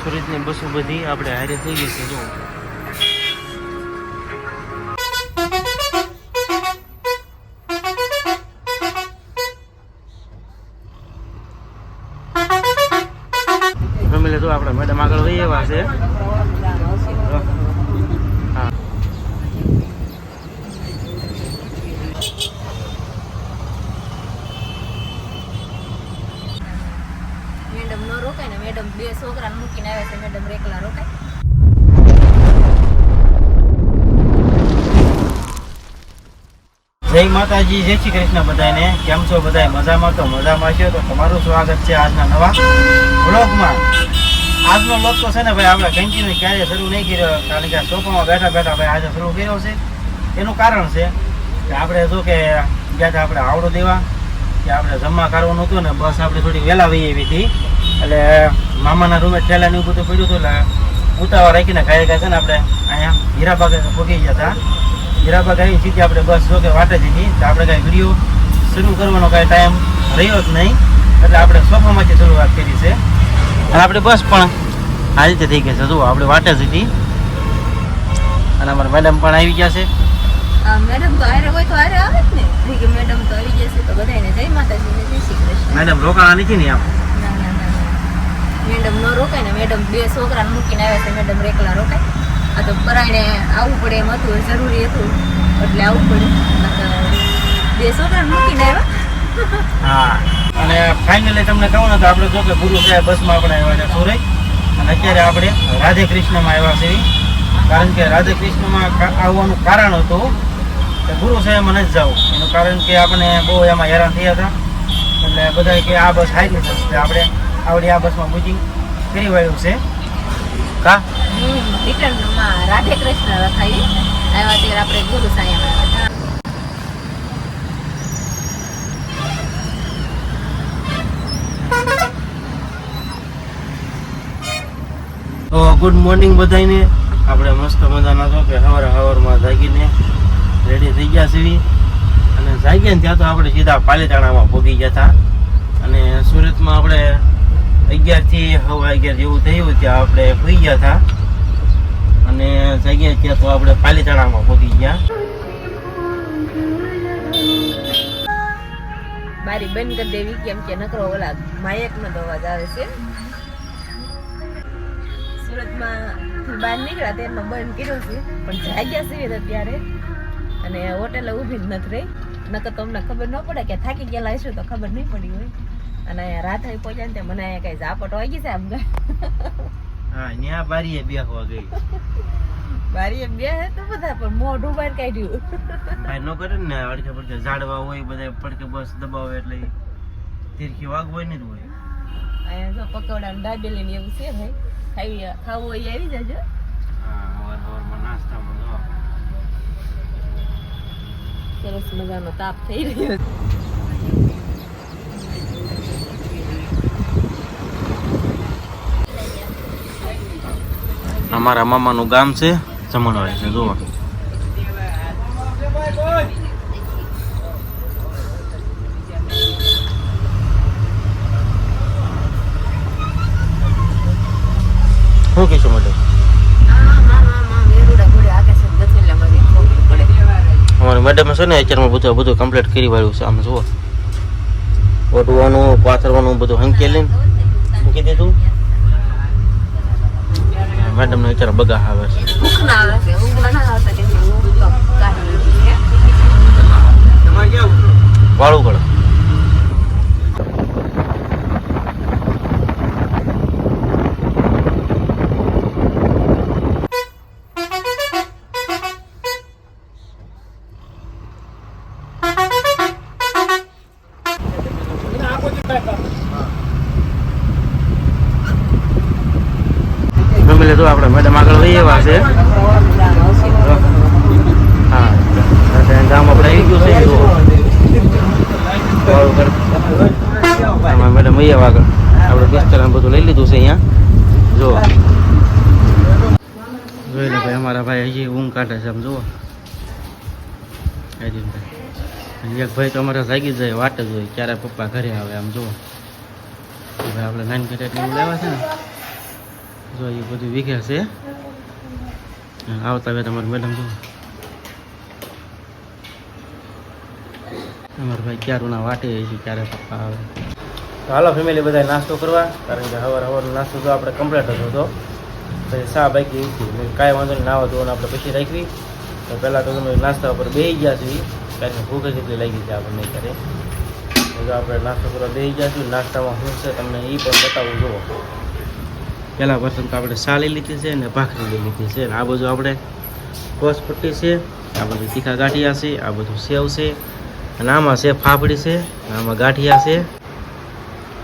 સુરતની બસો બધી આપણે હારે થઈ ગઈ છે જો ફેમિલી જો આપણે મેડમ આગળ વહી એવા છે હા મેડમ નો રોકાય ને મેડમ બે છોકરાને મૂકીને આવે છે મેડમ એકલા રોકાય જય માતાજી જય શ્રી કૃષ્ણ બધાને કેમ છો બધા મજામાં તો મજામાં છો તો તમારું સ્વાગત છે આજના નવા વ્લોગમાં આજનો વ્લોગ તો છે ને ભાઈ આપણે કન્ટિન્યુ ક્યારે શરૂ નહીં કર્યો કારણ કે સોફામાં બેઠા બેઠા ભાઈ આજે શરૂ કર્યો છે એનું કારણ છે કે આપણે જો કે ગયા હતા આપણે આવડો દેવા કે આપણે જમવા કરવાનું હતું ને બસ આપણે થોડી વહેલા વહી આવી હતી એટલે મામાના રૂમે ઠેલા ને એવું બધું પડ્યું હતું એટલે ઉતાવળ રાખીને ખાઈ ગયા છે ને આપણે અહીંયા હીરાબાગે પહોંચી ગયા હતા હીરાબાગ આવી સીધી આપણે બસ જો કે વાટે જ હતી તો આપણે કાંઈ વિડીયો શરૂ કરવાનો કાંઈ ટાઈમ રહ્યો જ નહીં એટલે આપણે સોફામાંથી શરૂઆત કરી છે અને આપણે બસ પણ આ રીતે થઈ ગઈ છે જુઓ આપણે વાટે જ હતી અને અમારા મેડમ પણ આવી ગયા છે મેડમ તો આરે હોય તો આરે આવે જ ને કે મેડમ તો આવી જશે તો બધાને જય માતાજીને જય શ્રી કૃષ્ણ મેડમ રોકાણા નથી ને આમ મેડમ નો રોકાય ને મેડમ બે છોકરાને મૂકીને આવે છે મેડમ એકલા રોકાય આ તો પરાઈને આવવું પડે એમ હતું જરૂરી હતું એટલે આવવું પડ્યું બે છોકરાને મૂકીને આવ્યા હા અને ફાઇનલી તમને કહું ને તો આપણે જો કે ગુરુ સાહેબ બસમાં આપણે આવ્યા છે સુરત અને અત્યારે આપણે રાધે કૃષ્ણમાં આવ્યા છીએ કારણ કે રાધે કૃષ્ણમાં આવવાનું કારણ હતું કે ગુરુ સાહેબમાં નથી જવું એનું કારણ કે આપણે બહુ એમાં હેરાન થયા હતા એટલે બધા કે આ બસ હાઈ છે આપણે આવડી આ બસમાં બુકિંગ કરી વાળ્યું છે કા રિટર્નમાં રાધે કૃષ્ણ રખાઈ આવ્યા ત્યારે આપણે ગુરુ સાહેબ તો ગુડ મોર્નિંગ બધાને આપણે મસ્ત મજાના છો કે સવારમાં જાગીને રેડી થઈ ગયા છીએ અને જાગ્યા ને ત્યાં તો આપણે સીધા પાલીતાણામાં પહોંચી ગયા હતા અને સુરતમાં આપણે 11 થી 11:30 જેવું થયું ત્યાં આપણે સુઈ ગયા હતા અને જાગ્યા ત્યાં તો આપણે પાલીતાણામાં પહોંચી ગયા બારી બંધ કરી દેવી કેમ કે નકરો ઓલા માયકનો અવાજ આવે છે સુરતમાં બહાર નીકળ્યા તેનો બંધ કર્યો છે પણ જાગ્યા છે ત્યારે અને હોટેલ ઊભી જ નથી રહી નકર તો અમને ખબર ન પડે કે થાકી ગયેલા હશું તો ખબર નહીં પડી હોય અને અહીંયા રાત આવી પહોંચ્યા ને મને અહીંયા કઈ ઝાપટ વાગી છે આમ હા ત્યાં બારીએ બેસવા ગઈ બારીએ બે તો બધા પણ મોઢું બહાર કાઢ્યું ભાઈ ન કરે ને અડકે પડકે ઝાડવા હોય બધા પડકે બસ દબાવે એટલે તીરખી વાગવાની જ હોય અહીંયા જો પકોડા ને દાબેલી ને એવું છે ભાઈ ખાવું હોય આવી જજો હા સવારમાં નાસ્તામાં જો સરસ મજાનો તાપ થઈ રહ્યો અમારા મામાનું ગામ છે જમણવાડી છે જુઓ શું કહીશું મેડમ અમારે મેડમ છે ને અત્યારમાં બધું કમ્પ્લીટ કરી વાળ્યું છે આમ જુઓ ઓઢવાનું પાથરવાનું બધું હંકેલીને મૂકી દીધું મેડમ ને અત્યારે બગા આવે છે વાળું કરો ફેમિલી તો આપણે મેડમ આગળ વહી એવા છે હા ગામ આપણે આવી ગયું છે મેડમ વહી આગળ આપણે બિસ્તર બધું લઈ લીધું છે અહીંયા જો જોઈ લે ભાઈ અમારા ભાઈ હજી ઊંઘ કાઢે છે આમ જુઓ એક ભાઈ તો અમારે જાગી જ જાય વાટ જ હોય ક્યારે પપ્પા ઘરે આવે આમ જુઓ ભાઈ આપણે નાની કટેટ એવું લેવા છે ને જો એ બધું વિખે છે. આવતા હવે તમારે મેડમ જો અમારા ભાઈ ક્યારના વાટે છે, ક્યારે પપ્પા આવે. તો હાલો ફેમિલી બધા નાસ્તો કરવા, કારણ કે સવારનો નાસ્તો તો આપણે કમ્પ્લીટ જ હતો. પછી શા બાકી હતી કાંઈ વાંધો નહીં, નાવા ધોવાનું આપણે પછી રાખવી. તો પહેલાં તો તમે નાસ્તા ઉપર બેસી ગયા છીએ, કારણ કે ભૂખ જ એટલી લાગી છે આપણને ક્યારે. તો આપણે નાસ્તો કરવા બેસી ગયા છીએ. નાસ્તામાં શું છે તમને એ પણ બતાવું જુઓ. પહેલાં પ્રથમ તો આપણે શા લઈ લીધી છે અને ભાખરી લઈ લીધી છે. આ બધું આપણે કોસ પટ્ટી છે, આ બધું તીખા ગાંઠિયા છે, આ બધું સેવ છે, અને આમાં છે ફાફડી છે, અને આમાં ગાંઠિયા છે,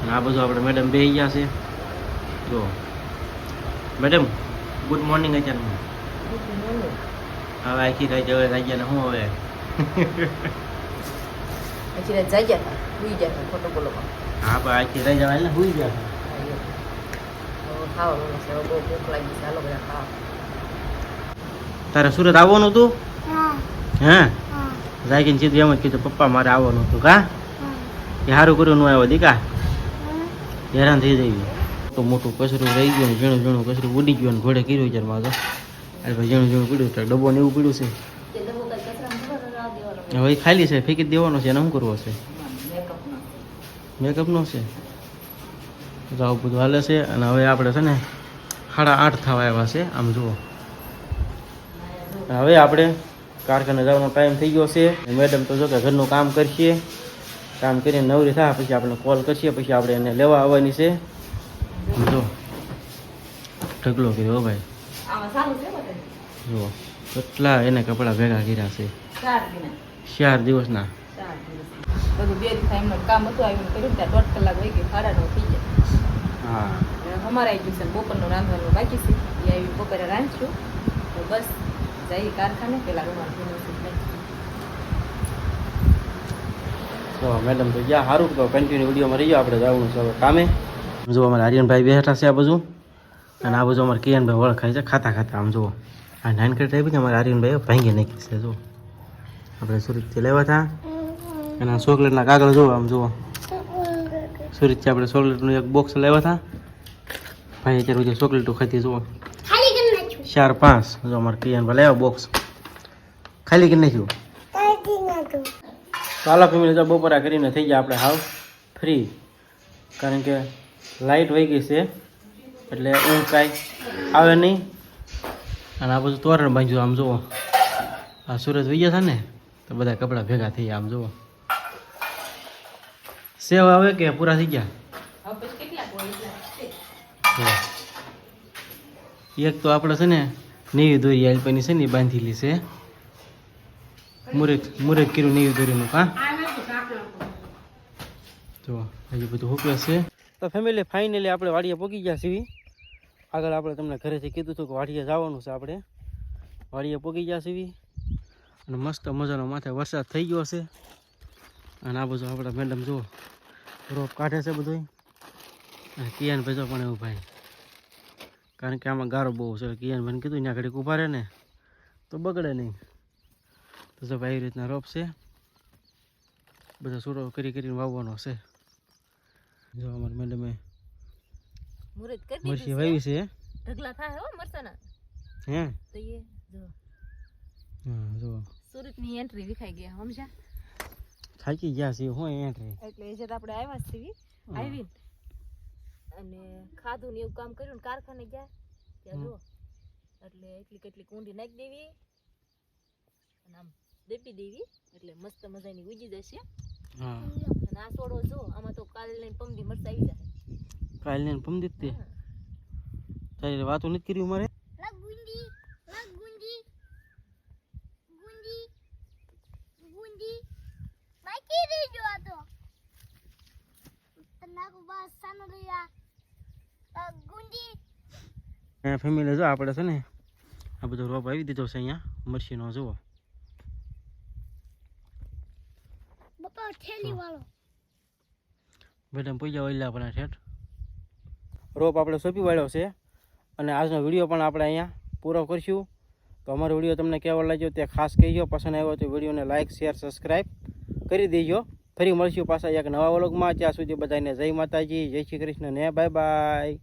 અને આ બધું આપણે મેડમ બેસી ગયા છે. જો મેડમ ગુડ મોર્નિંગ. અત્યારે હવે આખી રાત હવે રાજ્યને શું હવે હા પણ આખી રાત જવા એટલે સુઈ ગયા. તારે સુરત આવવાનું હતું? હે જાગીને સીધું એમ જ કીધું પપ્પા મારે આવવાનું હતું. કા એ સારું કર્યું ન આવ્યો દીકા, હેરાન થઈ જઈએ. તો મોટું કચરું રહી ગયું ને ઝીણું ઝીણું કચરું ઉડી ગયું ને ઘોડે કર્યું છે માં. તો અરે ભાઈ ઝીણું ઝીણું પીડ્યું તો ડબ્બો ને એવું પીડ્યું છે. હવે ખાલી છે, ફેંકી દેવાનો છે. એને શું કરવો છે? મેકઅપનો છે. તો આવું બધું હાલે છે. અને હવે આપણે છે ને 8:30 થવા આવ્યા છે. આમ જુઓ હવે આપણે કારખાને જવાનો ટાઈમ થઈ ગયો છે. મેડમ તો જો કે ઘરનું કામ કરશે, કામ કરીને નવરી થાય પછી આપણે કોલ કરશે, પછી આપણે એને લેવા આવવાની છે. જો ઢગલો કર્યો ભાઈ, જુઓ કેટલા એને કપડાં ભેગા કર્યા છે 4 દિવસના. હા અમારે આવી ગયું છે બપોરનું રાંધવાનું બાકી છે. એ આવી બપોરે રાંધશું તો બસ જઈએ કારખાને. પેલા તો મેડમ તો જ્યાં સારું તો કન્ટિન્યુ વિડીયોમાં રહીજો. આપણે જવાનું છે હવે કામે. જો અમારે આર્યનભાઈ બેઠા છે આ બાજુ, અને આ બાજુ અમારે કિરણભાઈ ઓળખાય છે ખાતા ખાતા. આમ જુઓ આ નાનકડી ટાઈપ ને અમારે આર્યનભાઈ ભાંગી નાખી છે. જો આપણે સુરતથી લેવા હતા, અને આ ચોકલેટના કાગળ જુઓ. આમ જુઓ સુરતથી આપણે ચોકલેટનું એક બોક્સ લેવા હતા. ભાઈ અત્યારે બધી ચોકલેટો ખાતી જુઓ 4-5. જો અમારે કિરણભાઈ લેવા બોક્સ ખાલી કરી નાખ્યું. ચાલો ફેમિલી તો બપોરા કરીને થઈ ગયા આપણે હાવ ફ્રી, કારણ કે લાઇટ વહી ગઈ છે એટલે ઊંઘ કાંઈ આવે નહીં. અને આ બધું તોરણ બાંધ્યું. આમ જુઓ આ સુરત વહી ગયા હતા ને તો બધા કપડાં ભેગા થઈ ગયા. આમ જુઓ સેવ આવે કે પૂરા થઈ ગયા? એક તો આપણે છે ને નેવી દોરી આલપની છે ને એ બાંધેલી છે. મુરત કર્યું નેવી દોરીનું. કા જો હજી બધું હુકવે છે. તો ફેમિલી ફાઇનલી આપણે વાડીએ પહોંચી ગયા છીએ. આગળ આપણે તમને ઘરેથી કીધું હતું કે વાડીએ જવાનું છે. આપણે વાડીએ પહોંચી ગયા છીએ, અને મસ્ત મજાનો માથે વરસાદ થઈ ગયો છે. અને આ બધું આપણે મેડમ જુઓ રોપ કાઢે છે બધું. અને કિયાન ભેજો પણ એવું ભાઈ, કારણ કે આમાં ગારો બહુ છે. કિયાન ભાઈને કીધું ત્યાં ઘડીક ઊભા રહે ને તો બગડે નહીં. તો જો ભાઈ એવી રીતના રોપ છે, બધા છોડો કરીને વાવવાનો છે. જો અમારી મેડમે મરચી વાવી છે. ઢગલા થાય હો મરચાના. હે તો એ જો હા જો સુરતની એન્ટ્રી વિખાઈ ગયા સમજ્યા. થાકી ગયા છે હું એન્ટ્રી. એટલે એ જત આપણે આવ્યા છીએ આવી અને ખાધું ને એવું કામ કર્યું ને કારખાને ગયા ત્યાં જો એટલે એટલી કેટલી કુંડી નાખી દેવી અને આમ દેપી દેવી એટલે મસ્ત મજાની ઉજી જશે. હા અને આ છોડો જો આમાં તો કાલ લઈને પમદી મરચા આવી જાય. કાલ લઈને પમદી તે તારી વાતો નથી કરી મારે. ફેમિલી જો આપણે છે ને આ બધો રોપ આવી દીધો છે અહીંયા મરસીનો. જુઓ મેડમ પૈસા ઓઈલા આપણા ઠેઠ રોપ આપણે સોંપી વાળ્યો છે. અને આજનો વિડીયો પણ આપણે અહીંયા પૂરો કરીશું. તો અમારો વિડીયો તમને કેવો લાગ્યો તે ખાસ કહેજો. પસંદ આવ્યો તો વિડીયોને લાઇક શેર સબસ્ક્રાઈબ કરી દેજો. ફરી મળશું પાછા એક નવા વ્લોગમાં. ત્યાં સુધી બધાને જય માતાજી, જય શ્રી કૃષ્ણ ને બાય બાય.